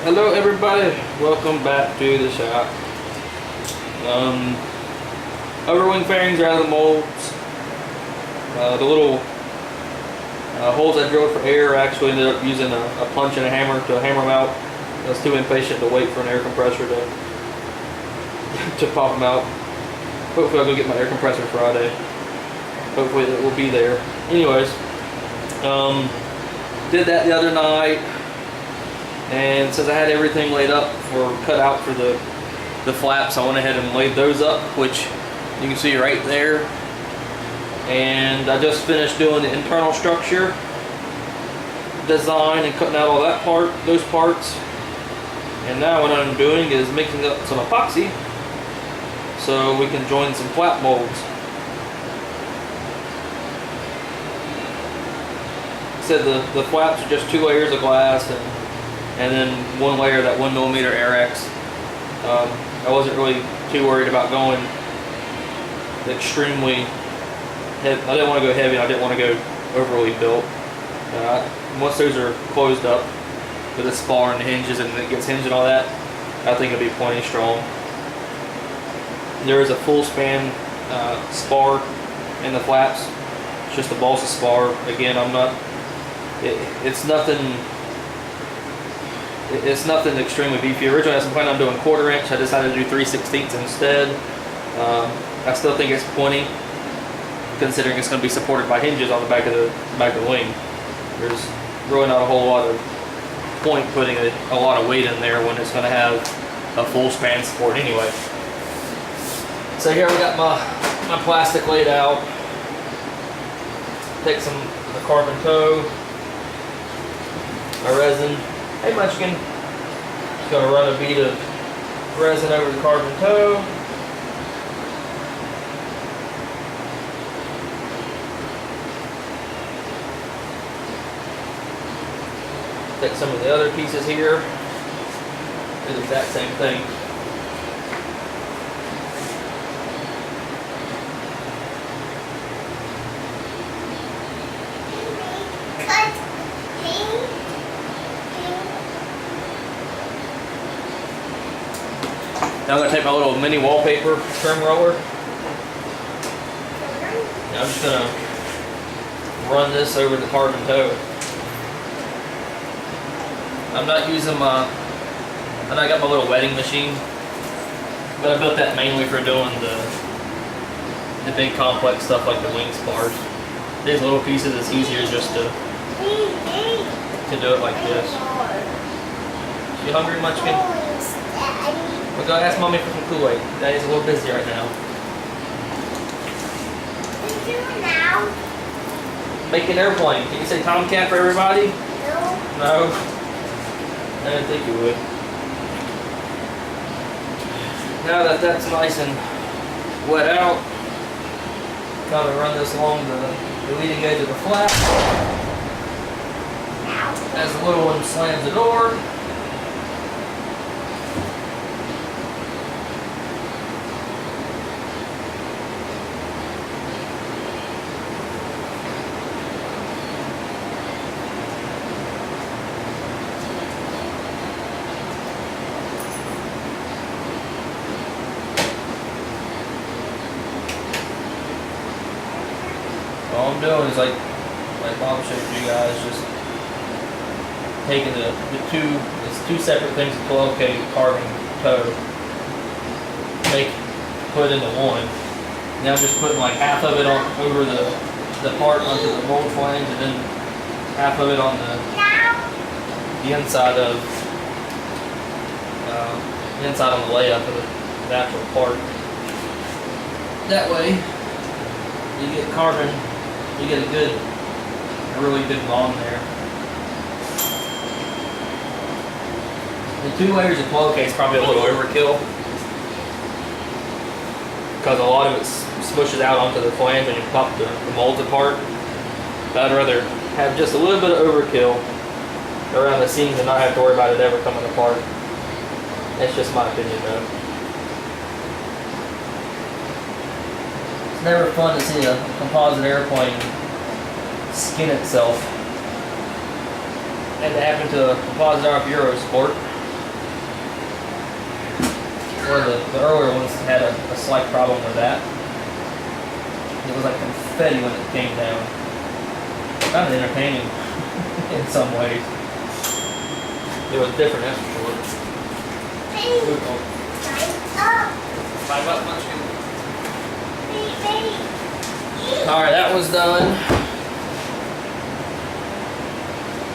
Hello everybody, welcome back to the shop. Overwing fairings are out of the molds. The little holes I drilled for air actually ended up using a punch and a hammer to hammer them out. I was too impatient to wait for an air compressor to pop them out. Hopefully I'll go get my air compressor Friday. Hopefully it will be there. Anyways, did that the other night. And since I had everything laid up or cut out for the flaps, I went ahead and laid those up, which you can see right there. And I just finished doing the internal structure design and cutting out all those parts. And now what I'm doing is mixing up some epoxy so we can join some flap molds. Said the flaps are just 2 layers of glass and then 1 layer of that 1mm Air-X. I wasn't really too worried about going extremely heavy. I didn't want to go heavy, and I didn't want to go overly built. Once those are closed up with the spar and the hinges and it gets hinged and all that, I think it'll be plenty strong. There is a full span spar in the flaps. It's just a balsa spar. Again, it's nothing extremely beefy. Originally I was planning on doing 1/4 inch. I decided to do 3/16 instead. I still think it's plenty, considering it's going to be supported by hinges on the back of the wing. There's really not a whole lot of point putting a lot of weight in there when it's going to have a full span support anyway. So here we got my plastic laid out. Take some of the carbon toe, my resin. Hey Munchkin. Just going to run a bead of resin over the carbon toe. Take some of the other pieces here. Do the exact same thing. Now I'm going to take my little mini wallpaper trim roller. Now I'm just going to run this over the carbon toe. I'm not using I got my little wetting machine, but I built that mainly for doing the big complex stuff like the wing spars. These little pieces, it's easier just to do it like this. You hungry, Munchkin? We'll go ask Mommy for some Kool-Aid. Daddy's a little busy right now. What are you doing now? Make an airplane. Can you say Tomcat for everybody? No. No? I didn't think you would. Now that that's nice and wet out, kind of run this along the leading edge of the flap. As the little one slams the door. All I'm doing is like Bob showed you guys, just taking it's 2 separate things of 12K carbon toe, put into one. Now I'm just putting like half of it on over the part onto the mold flange, and then half of it on the inside of on the layup of the actual part. That way you get carbon. You get a really good bond there. The 2 layers of 12K is probably a little overkill, because a lot of it smushes out onto the flange when you pop the molds apart. But I'd rather have just a little bit of overkill around the seams and not have to worry about it ever coming apart. That's just my opinion though. It's never fun to see a composite airplane skin itself. Had to happen to a composite RF Eurosport. where the earlier ones had a slight problem with that. It was like confetti when it came down. Kind of entertaining in some ways. It was different, that's for sure. $5 munchkin. Alright, that was done.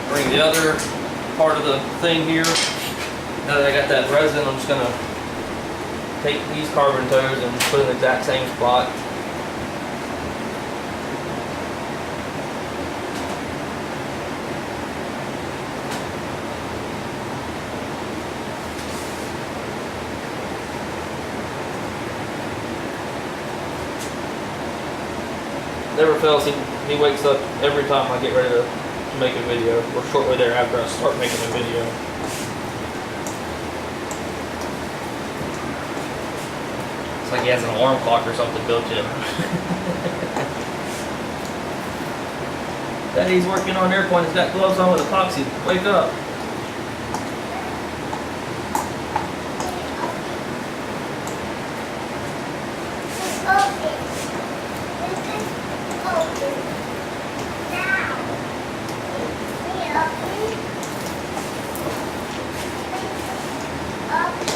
Bring the other part of the thing here. Now that I got that resin, I'm just gonna take these carbon toes and put in the exact same spot. Never fails, he wakes up every time I get ready to make a video, or shortly thereafter I start making a video. It's like he has an alarm clock or something built in. Daddy's working on an airplane, he's got gloves on with epoxy. Wake up.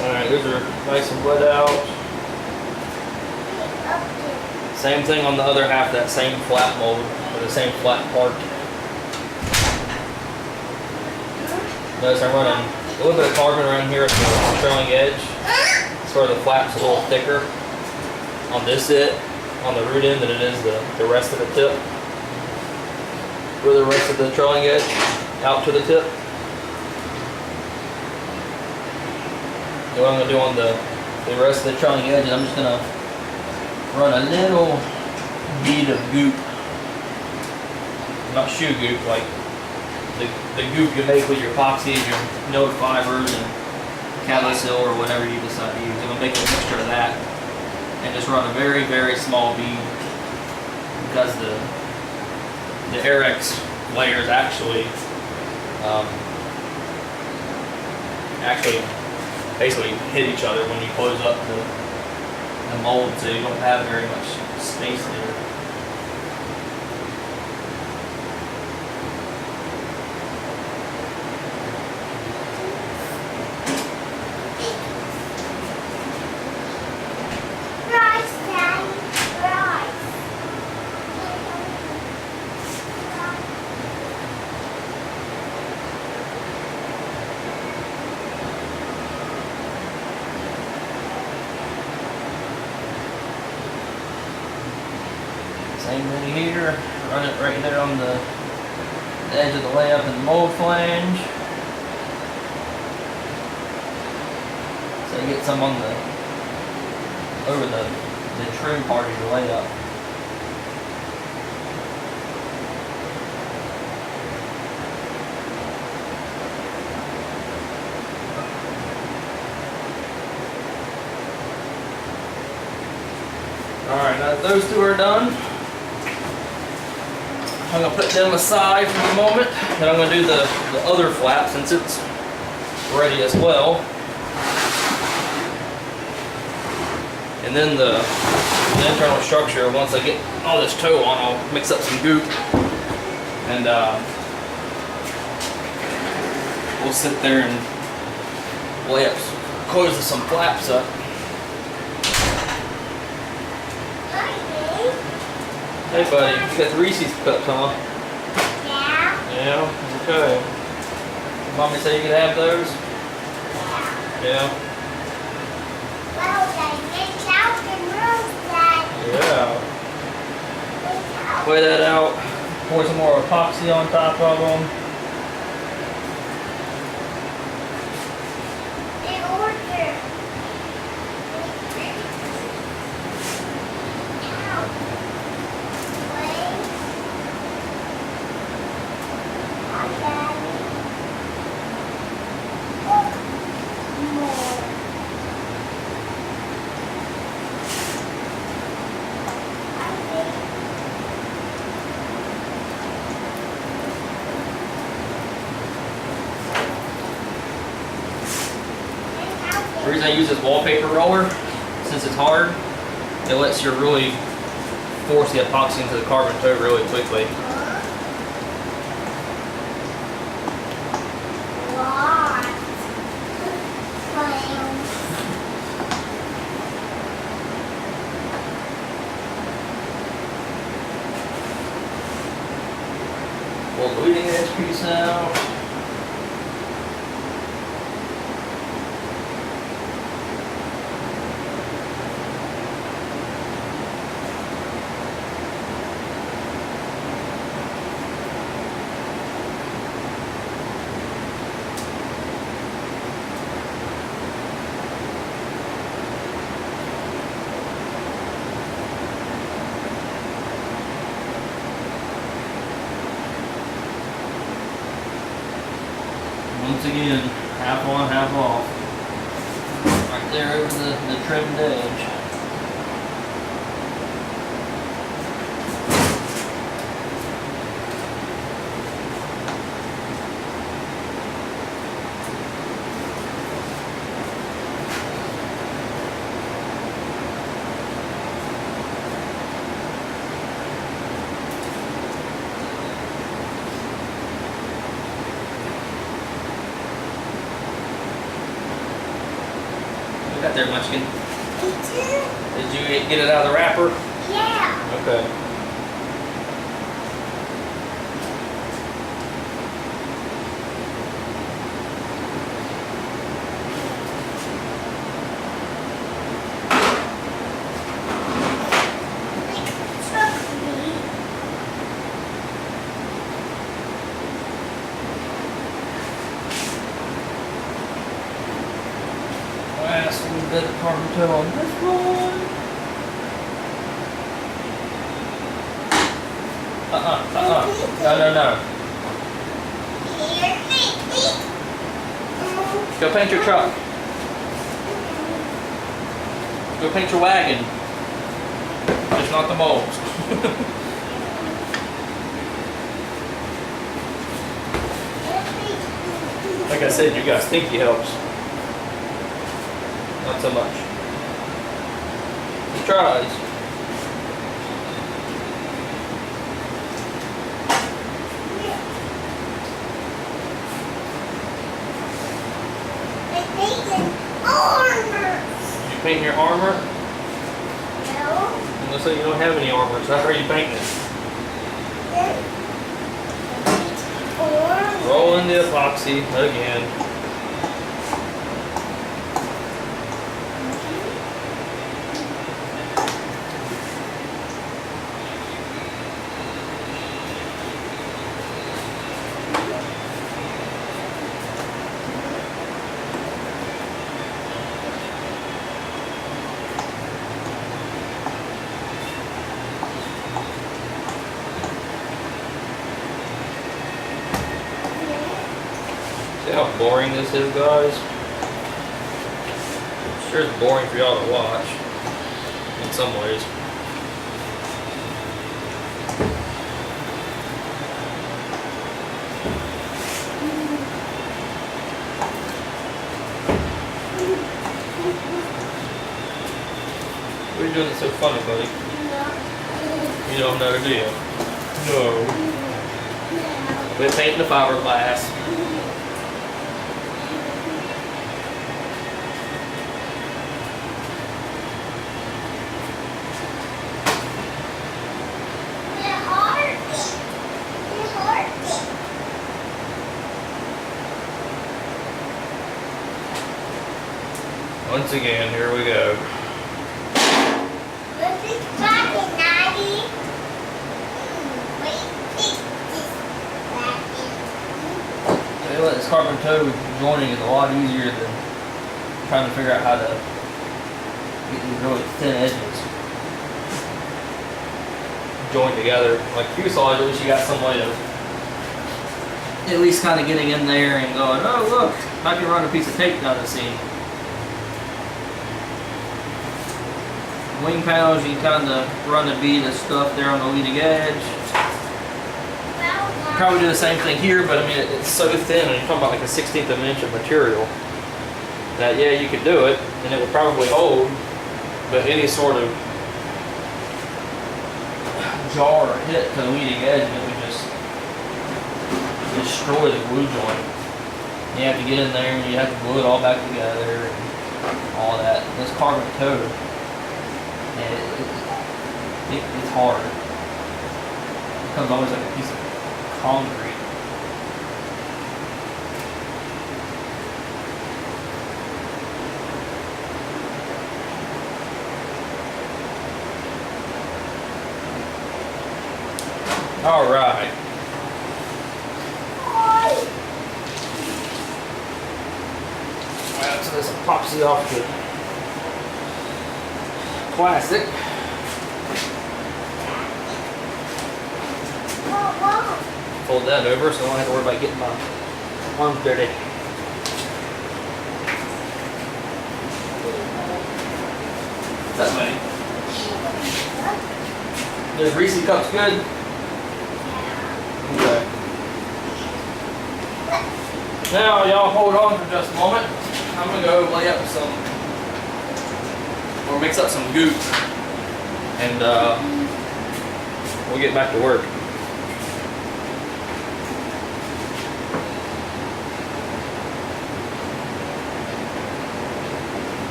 Alright, those are nice and bled out. Same thing on the other half, that same flat mold, or the same flat part. Notice I'm running a little bit of carbon around here at the trailing edge. That's where the flap's a little thicker on this on the root end than it is the rest of the tip. Where the rest of the trailing edge out to the tip. And what I'm going to do on the rest of the trailing edge is I'm just going to run a little bead of goop. Not shoe goop, like the goop you make with your epoxy and your node fibers and Cavasil or whatever you decide to use. I'm going to make a mixture of that and just run a very, very small bead because the Airex layers actually basically hit each other when you close up the mold, so you don't have very much space there. Same thing here, run it right there on the edge of the layup and the mold flange. So you get some on over the trim part of your layup. Alright, now that those two are done, I'm going to put them aside for the moment, and I'm going to do the other flap since it's ready as well. And then the internal structure, once I get all this toe on, I'll mix up some goop and we'll sit there and lay up, close some flaps up. Hey buddy, you got the Reese's cups, huh? Yeah. Yeah? Okay. Mommy said you could have those? Yeah. Well, they get out the room, Dad. Yeah. Weigh that out. Pour some more epoxy on top of them. In order. The reason I use this wallpaper roller, since it's hard, it lets you really force the epoxy into the carbon toe really quickly. Pull the leading edge piece out. Once again, half on, half off. Right there over the trimmed edge. Got there, Munchkin? Did you get it out of the wrapper? Yeah. Okay. Last little bit of carbon toe on this one. No. Go paint your truck. Go paint your wagon. Just not the molds. Like I said, you guys think he helps. Not so much. He tries. Did you paint your armor? No. It looks like you don't have any armor, so how are you painting it? Roll in the epoxy again. See how boring this is, guys? It sure is boring for y'all to watch. In some ways. What are you doing that's so funny, buddy? You don't know, do you? No. We're painting the fiberglass. Once again, here we go. Tell you what, this carbon toe joining is a lot easier than trying to figure out how to get these really thin edges joined together. Like fuselage, at least you got some way of at least kind of getting in there and going, oh look, I can run a piece of tape down the seam. Wing panels, you kind of run a bead of stuff there on the leading edge. Probably do the same thing here, but I mean, it's so thin, and you're talking about like a 1/16 of an inch of material. that yeah, you could do it and it would probably hold, but any sort of jar or hit to the leading edge and it would just destroy the glue joint. You have to get in there and you have to glue it all back together and all that. And this carbon toe, and it's hard. It becomes almost like a piece of concrete. All right. Alright, so this epoxy off the plastic. Fold that over so I don't have to worry about getting my arms dirty. That way. The greasy cup's good. Okay. Now y'all hold on for just a moment. I'm gonna go lay up some, or mix up some goop, and we'll get back to work.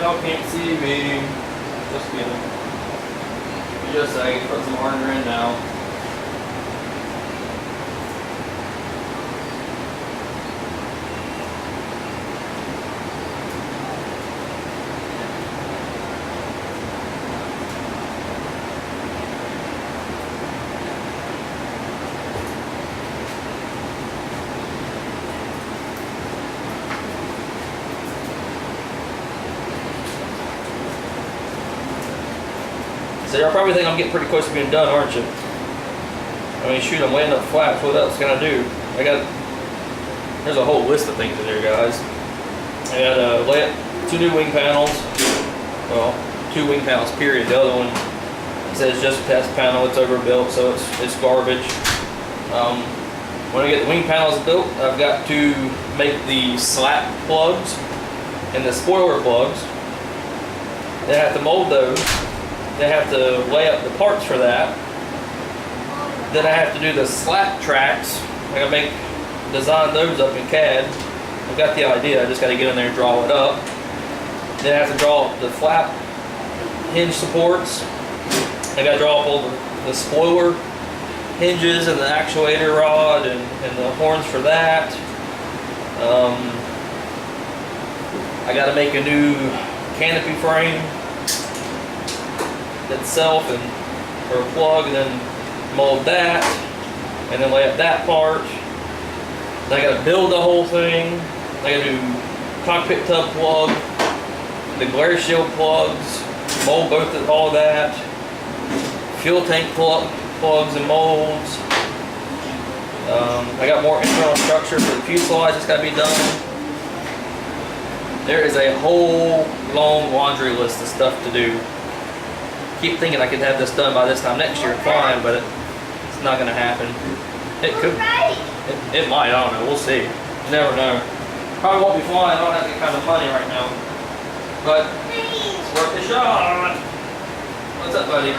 Y'all can't see me. Just kidding. Just saying, put some hardener in now. So y'all probably think I'm getting pretty close to being done, aren't you? I mean, shoot, I'm laying up flat. What else can I do? There's a whole list of things in there, guys. I got lay up 2 new wing panels. Well, 2 wing panels, period. The other one says just a test panel. It's overbuilt, so it's garbage. When I get the wing panels built, I've got to make the slat plugs and the spoiler plugs. Then I have to mold those. They have to lay up the parts for that. Then I have to do the slat tracks. I gotta design those up in CAD. I've got the idea, I just gotta get in there and draw it up. Then I have to draw the flap hinge supports. I gotta draw up all the spoiler hinges and the actuator rod and the horns for that. I gotta make a new canopy frame itself or a plug, and then mold that, and then lay up that part. Then I gotta build the whole thing. I gotta do cockpit tub plug, the glare shield plugs, mold all of that, fuel tank plugs and molds. I got more internal structure for the fuselage that's gotta be done. There is a whole long laundry list of stuff to do. Keep thinking I could have this done by this time next year flying, but it's not gonna happen. It could. It might, I don't know, we'll see. You never know. Probably won't be flying, I don't have that kind of money right now. But it's worth a shot. What's up, buddy?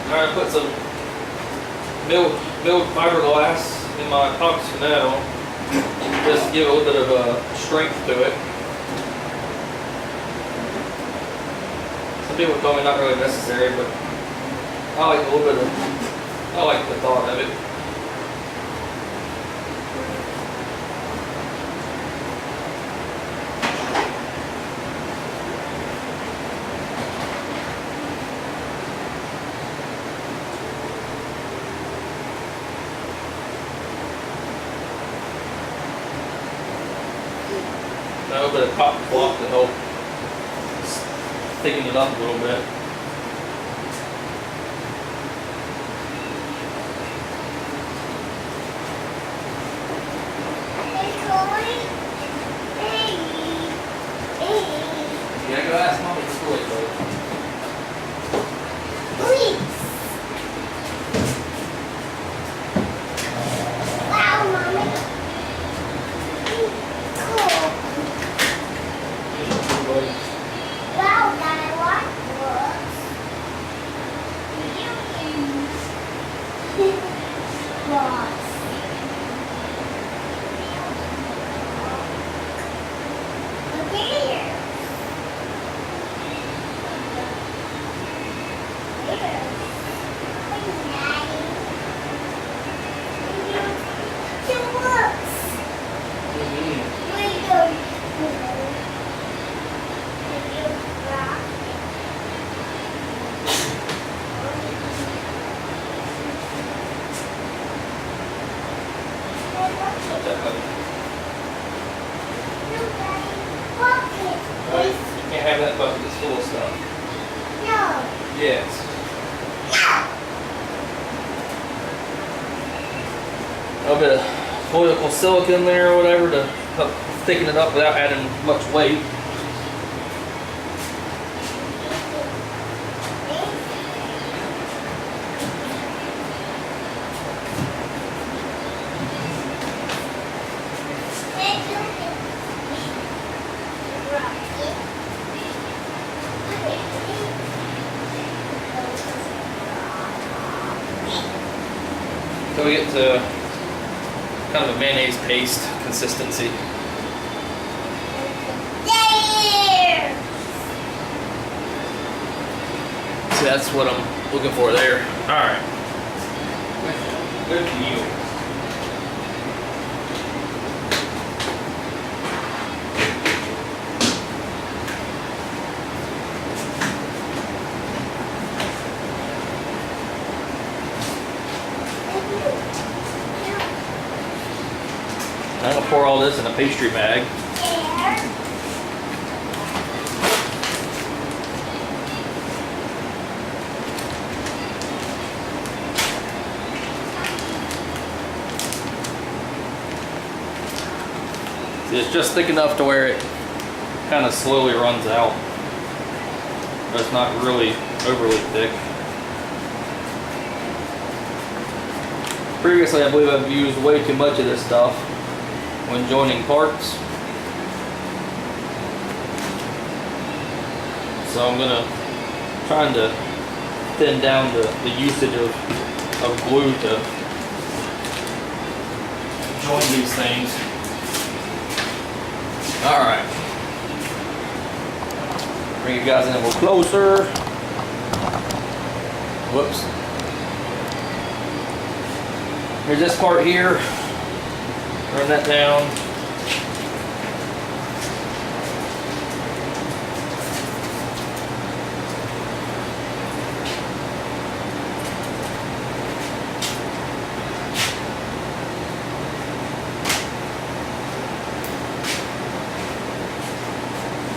Alright, put some milled fiberglass in my epoxy now, just to give a little bit of strength to it. Some people told me not really necessary, but I like a little bit of, I like the thought of it. a little bit of cotton cloth to help thicken it up a little bit. Yeah, go ask Mommy for toy, bro. Please. Wow, Mommy. Cool. Wow, Daddy, what was? Was. Look here. You can't have that bucket that's full of stuff. No. Yes. A little bit of foil silicone there or whatever to help thicken it up without adding much weight. So we get to kind of a mayonnaise paste consistency. There. See, that's what I'm looking for there. All right. Good deal. I'm gonna pour all this in a pastry bag. It's just thick enough to where it kind of slowly runs out, but it's not really overly thick. Previously, I believe I've used way too much of this stuff when joining parts. So I'm trying to thin down the usage of glue to join these things. All right. Bring you guys in a little closer. Whoops. Here's this part here. Run that down.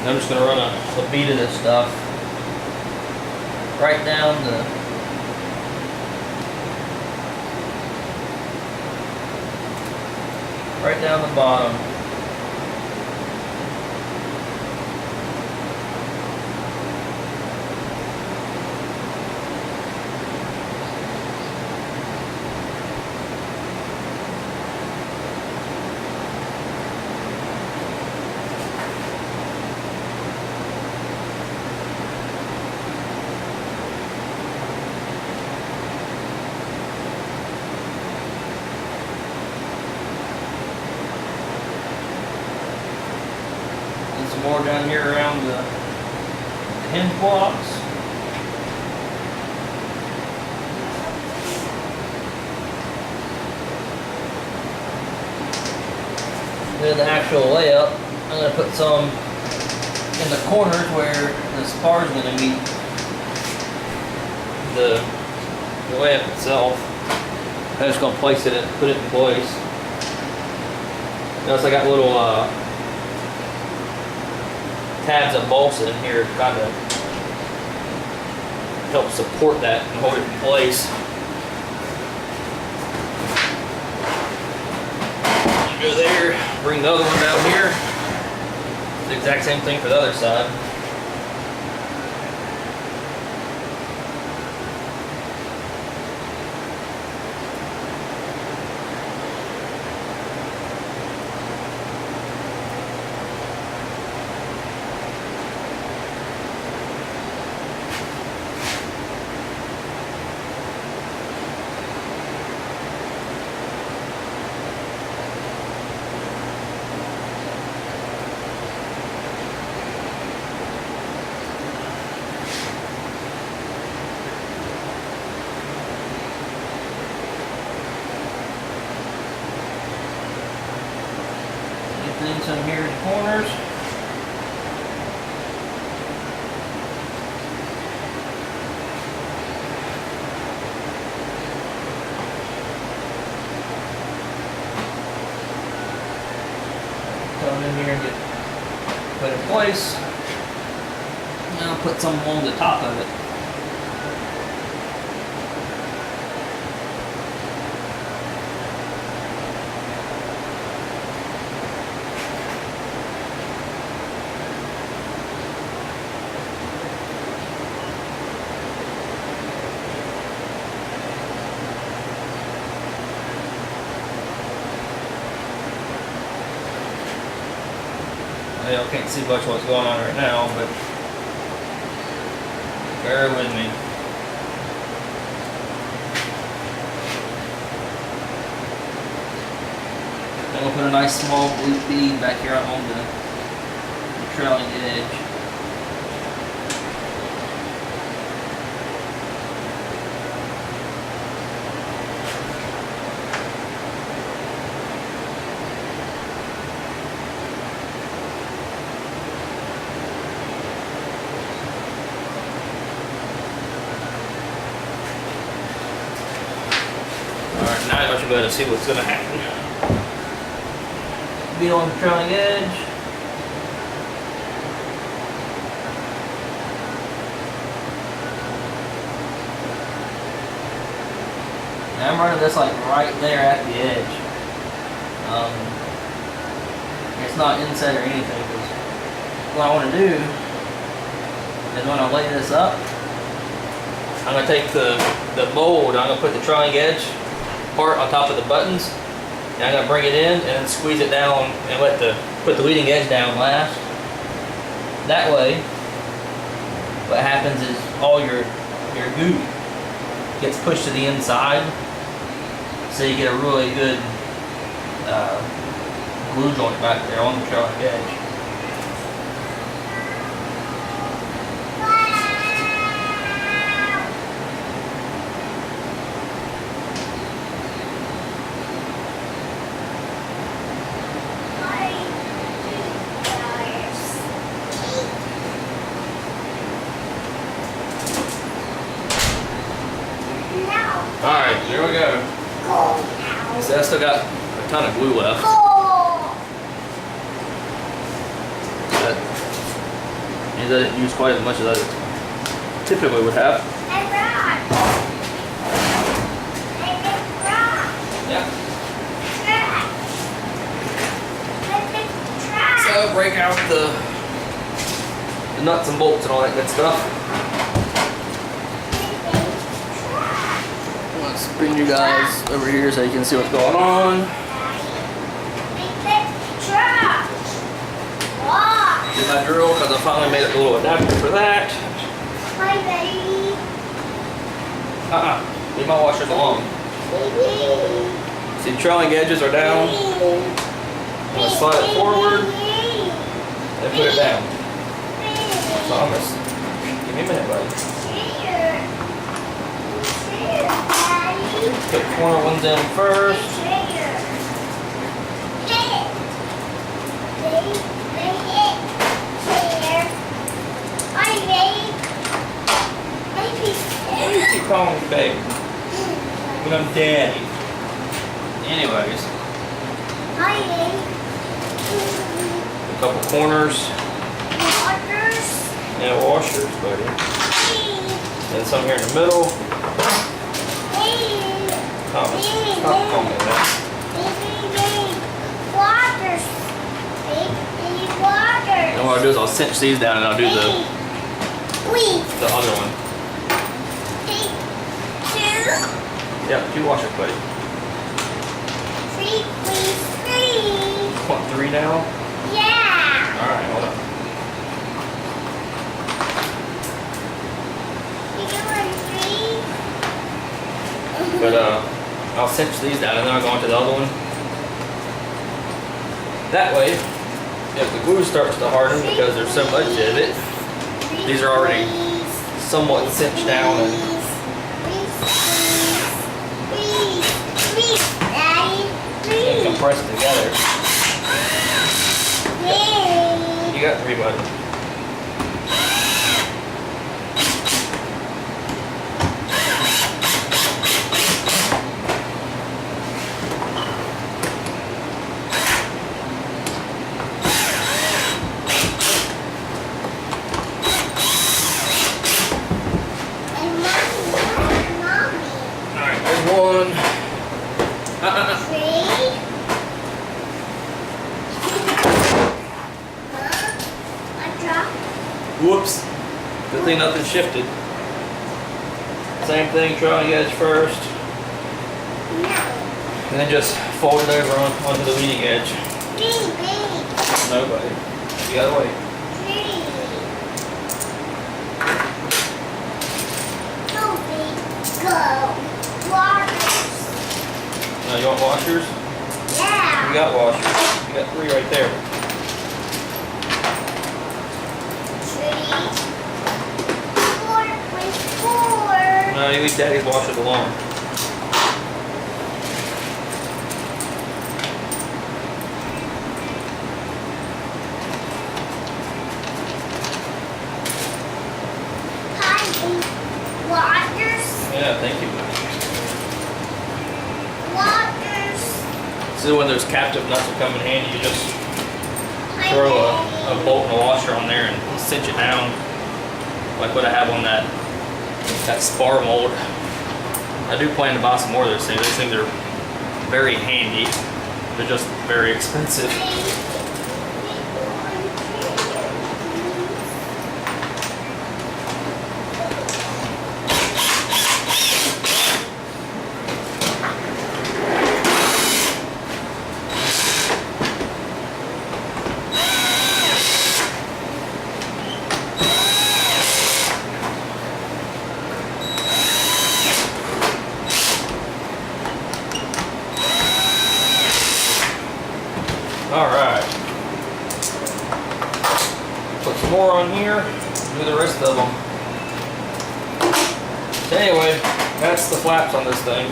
And I'm just going to run a bead of this stuff right down the bottom. Some more down here around the hinge blocks. Then the actual layup, I'm going to put some in the corners where the spar is going to meet the layup itself. I'm just going to place it and put it in place. Notice I got little tabs of balsa in here to kind of help support that and hold it in place. You go there, bring the other one down here. The exact same thing for the other side. Some here in the corners. Come in here and get put in place. Now put some along the top of it. Y'all can't see much what's going on right now, but bear with me. I'm gonna put a nice small blue bead back here on the trailing edge. Now I should be able to see what's going to happen. Be on the trailing edge. Now I'm running this like right there at the edge. It's not inset or anything. Because what I want to do is when I lay this up, I'm going to take the mold, I'm going to put the trailing edge part on top of the buttons, and I'm going to bring it in and then squeeze it down and put the leading edge down last. That way, what happens is all your goo gets pushed to the inside, so you get a really good glue joint back there on the trailing edge. Alright, here we go. So I still got a ton of glue left. Means I didn't use quite as much as I typically would have. Yeah. So break out the nuts and bolts and all that good stuff. Let's bring you guys over here so you can see what's going on. Get my drill because I finally made a little adapter for that. Hi, baby. Leave my washers alone. See, the trailing edges are down. I'm going to slide it forward and put it down. So I'm going to give me a minute, buddy. Put the corner ones in first. You keep calling me babe. When I'm daddy. Anyways. A couple corners. Yeah, washers, buddy. And some here in the middle. Thomas, stop calling me that. And what I'll do is I'll cinch these down and I'll do the other one. Yep, 2 washers, buddy. 3, please, 3. Want 3 now? Yeah. Alright, hold on. You doing 3? But I'll cinch these down and then I'll go on to the other one. That way, if the glue starts to harden because there's so much of it, these are already somewhat cinched down and compressed together. You got 3, buddy. Alright, there's 1. Whoops. Good thing nothing shifted. Same thing, trailing edge first. And then just fold it over onto the leading edge. No, buddy. You gotta wait. Now you want washers? Yeah. You got washers. You got 3 right there. 4. No, you leave Daddy's washers alone. Waters. Yeah, thank you. Waters. So when those captive nuts will come in handy, you just throw a bolt and a washer on there and cinch it down, like what I have on that spar mold. I do plan to buy some more of those things. These things are very handy. They're just very expensive. Alright. Put some more on here. Do the rest of them. So anyway, that's the flaps on this thing.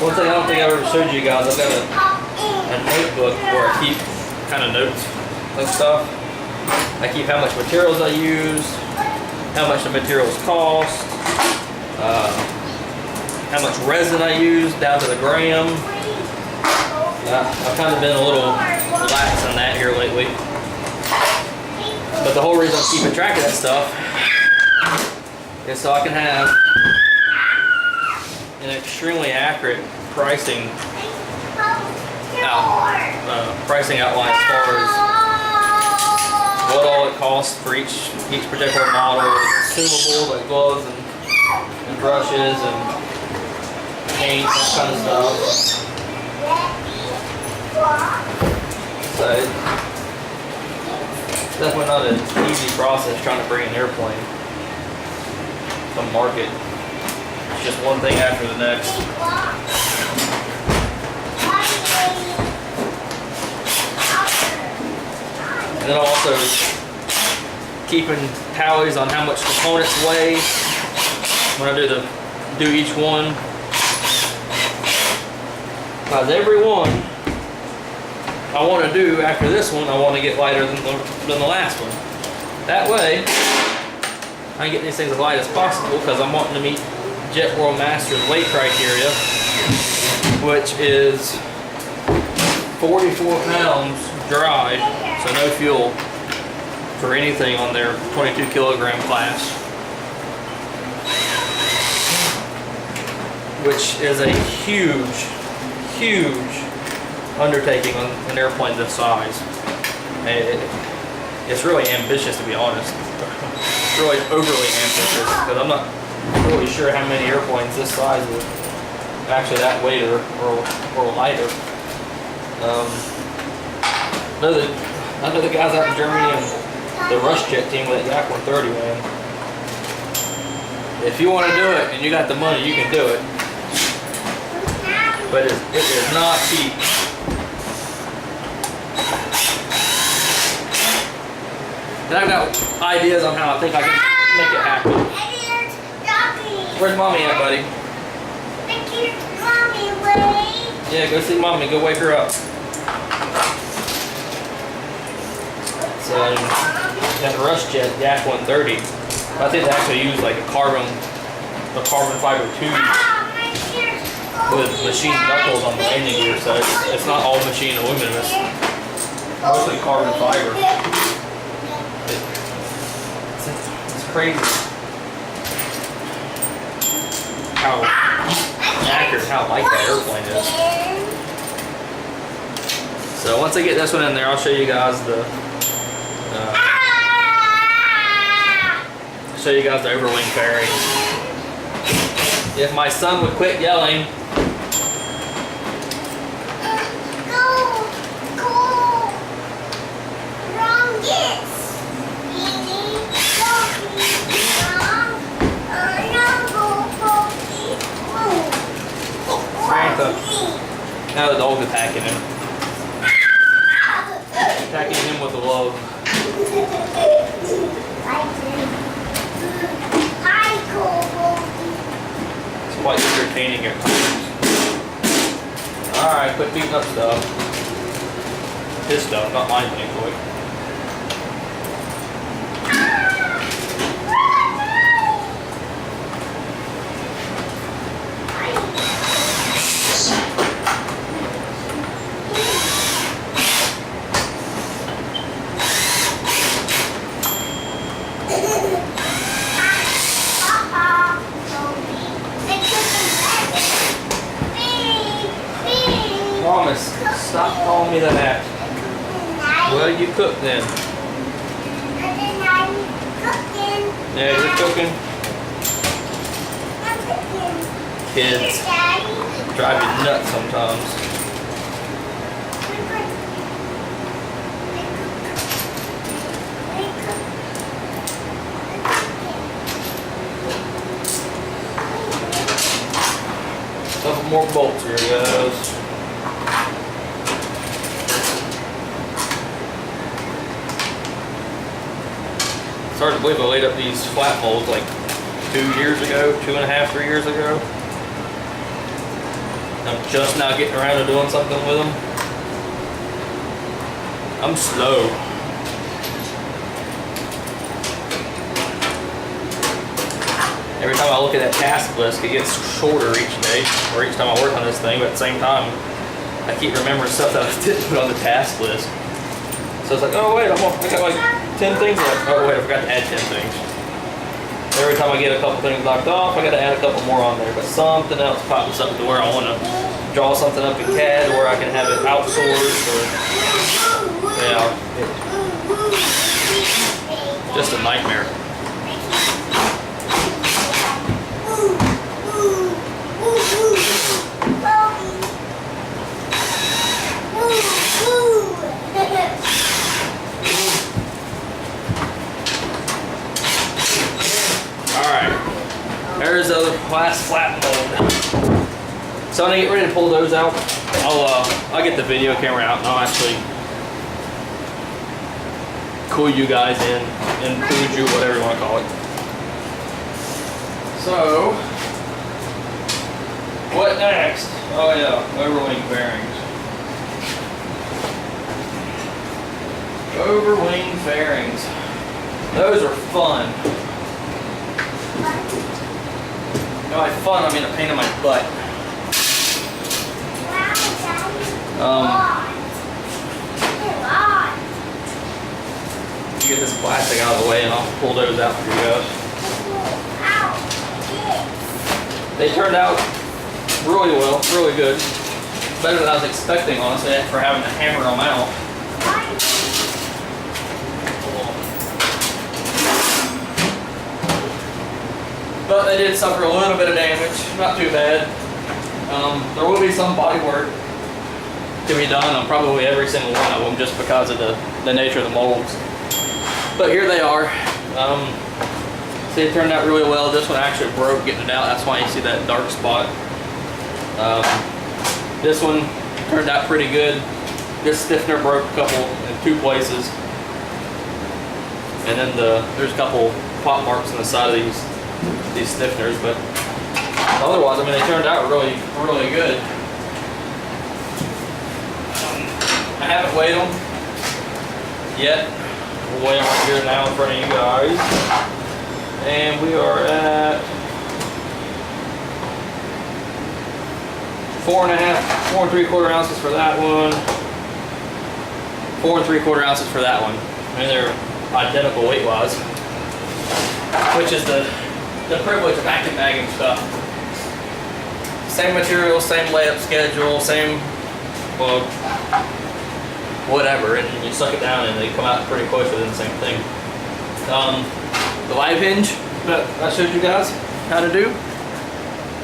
One thing I don't think I ever showed you guys, I've got a notebook where I keep kind of notes and stuff. I keep how much materials I use, how much the materials cost, how much resin I use down to the gram. I've kind of been a little lax on that here lately. But the whole reason I'm keeping track of that stuff is so I can have an extremely accurate pricing outline as far as what all it costs for each particular model, consumables like gloves and brushes and paint, that kind of stuff. So it's definitely not an easy process trying to bring an airplane to market. It's just one thing after the next. And then also keeping tallies on how much components weigh when I do each one. Because every one I want to do after this one, I want to get lighter than the last one. That way, I can get these things as light as possible because I'm wanting to meet Jet World Masters weight criteria, which is 44 pounds dry, so no fuel for anything on their 22 kilogram class, which is a huge undertaking on an airplane this size. And it's really ambitious, to be honest. It's really overly ambitious, because I'm not really sure how many airplanes this size are actually that weight or lighter. I know the guys out in Germany and the rush jet team with that Yak 130, man. If you want to do it and you got the money, you can do it. But it is not cheap. And I've got ideas on how I think I can make it happen. Where's mommy at, buddy? Yeah, go see mommy. Go wake her up. So, that rush jet, Yak 130, I think they actually use like a carbon fiber tube with machine knuckles on the landing gear, so it's not all machine aluminum, it's mostly carbon fiber. It's crazy how accurate, how light that airplane is. So once I get this one in there, I'll show you guys the overwing fairings. If my son would quit yelling. Now the dog's attacking him. Attacking him with the love. It's quite entertaining at times. Alright, quit beating up stuff. His stuff, not mine, thankfully. Promise, stop calling me that. Well, you cook then. Yeah, you're cooking. Kids drive you nuts sometimes. Couple more bolts here, guys. It's hard to believe I laid up these flat molds like 2 years ago, 2.5, 3 years ago. I'm just now getting around to doing something with them. I'm slow. Every time I look at that task list, it gets shorter each day, or each time I work on this thing, but at the same time, I keep remembering stuff that I didn't put on the task list. So it's like, oh wait, I got like 10 things left. Oh wait, I forgot to add 10 things. Every time I get a couple things knocked off, I got to add a couple more on there. But something else pops up to where I want to draw something up in CAD, where I can have it outsourced, or just a nightmare. There's the last flat mold. So when I get ready to pull those out, I'll get the video camera out and I'll actually cool you guys in, include you, whatever you want to call it. So, what next? Oh yeah, overwing bearings. Overwing fairings. Those are fun. By fun, I mean a pain in my butt. get this plastic out of the way and I'll pull those out for you guys. Ow. They turned out really well, really good. Better than I was expecting, honestly, for having to hammer them out. But they did suffer a little bit of damage, not too bad. There will be some body work to be done on probably every single one of them just because of the nature of the molds. But here they are. See, it turned out really well. This one actually broke getting it out. That's why you see that dark spot. This one turned out pretty good. This stiffener broke a couple in 2 places. And then there's a couple pop marks on the side of these stiffeners, but otherwise, I mean, they turned out really, really good. I haven't weighed them yet. We'll weigh them right here now in front of you guys. And we are at 4 3/4 ounces for that one. 4 3/4 ounces for that one. I mean, they're identical weight-wise, which is the privilege of vacuum bagging stuff. Same material, same layup schedule, same, well, whatever, and you suck it down and they come out pretty close within the same thing. The live hinge that I showed you guys how to do,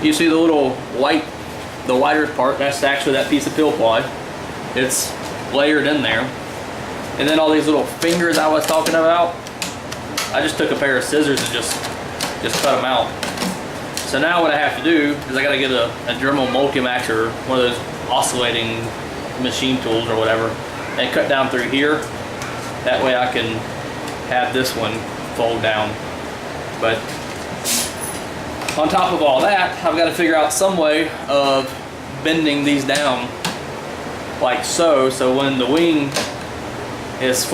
you see the little white, the wider part, that's actually that piece of pill ply. It's layered in there. And then all these little fingers I was talking about, I just took a pair of scissors and just cut them out. So now what I have to do is I gotta get a Dremel Multimax or one of those oscillating machine tools or whatever and cut down through here. That way I can have this one fold down. But on top of all that, I've got to figure out some way of bending these down like so when the wing is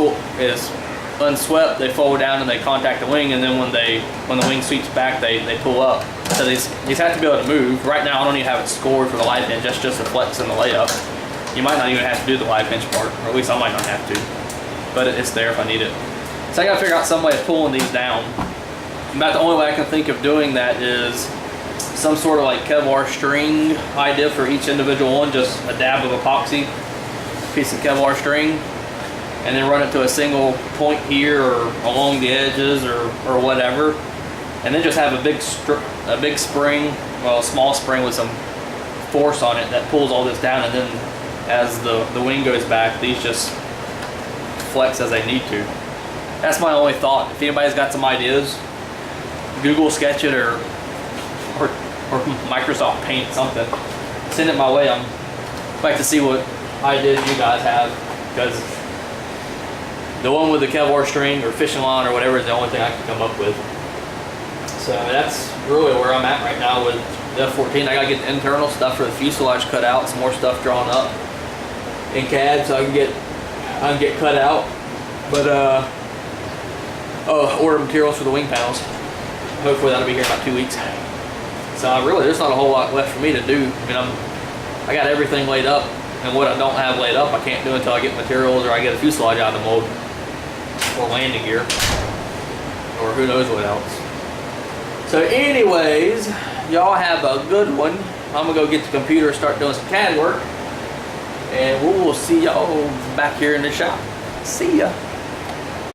unswept, they fold down and they contact the wing, and then when the wing sweeps back, they pull up. So these have to be able to move. Right now I don't even have it scored for the live hinge, that's just a flex in the layup. You might not even have to do the live hinge part, or at least I might not have to, but it's there if I need it. So I gotta figure out some way of pulling these down. About the only way I can think of doing that is some sort of like Kevlar string idea for each individual one, just a dab of epoxy, piece of Kevlar string, and then run it to a single point here or along the edges or whatever, and then just have a big spring, well, a small spring with some force on it that pulls all this down, and then as the wing goes back, these just flex as they need to. That's my only thought. If anybody's got some ideas, Google sketch it or Microsoft Paint something, send it my way. I'd like to see what ideas you guys have, because the one with the Kevlar string or fishing line or whatever is the only thing I can come up with. So that's really where I'm at right now with the F-14. I gotta get the internal stuff for the fuselage cut out, some more stuff drawn up in CAD so I can get cut out. But order materials for the wing panels. Hopefully that'll be here in about 2 weeks. So really, there's not a whole lot left for me to do. I mean, I got everything laid up, and what I don't have laid up, I can't do until I get materials or I get a fuselage out of the mold, or landing gear, or who knows what else. So anyways, y'all have a good one. I'm gonna go get the computer and start doing some CAD work, and we will see y'all back here in the shop. See ya.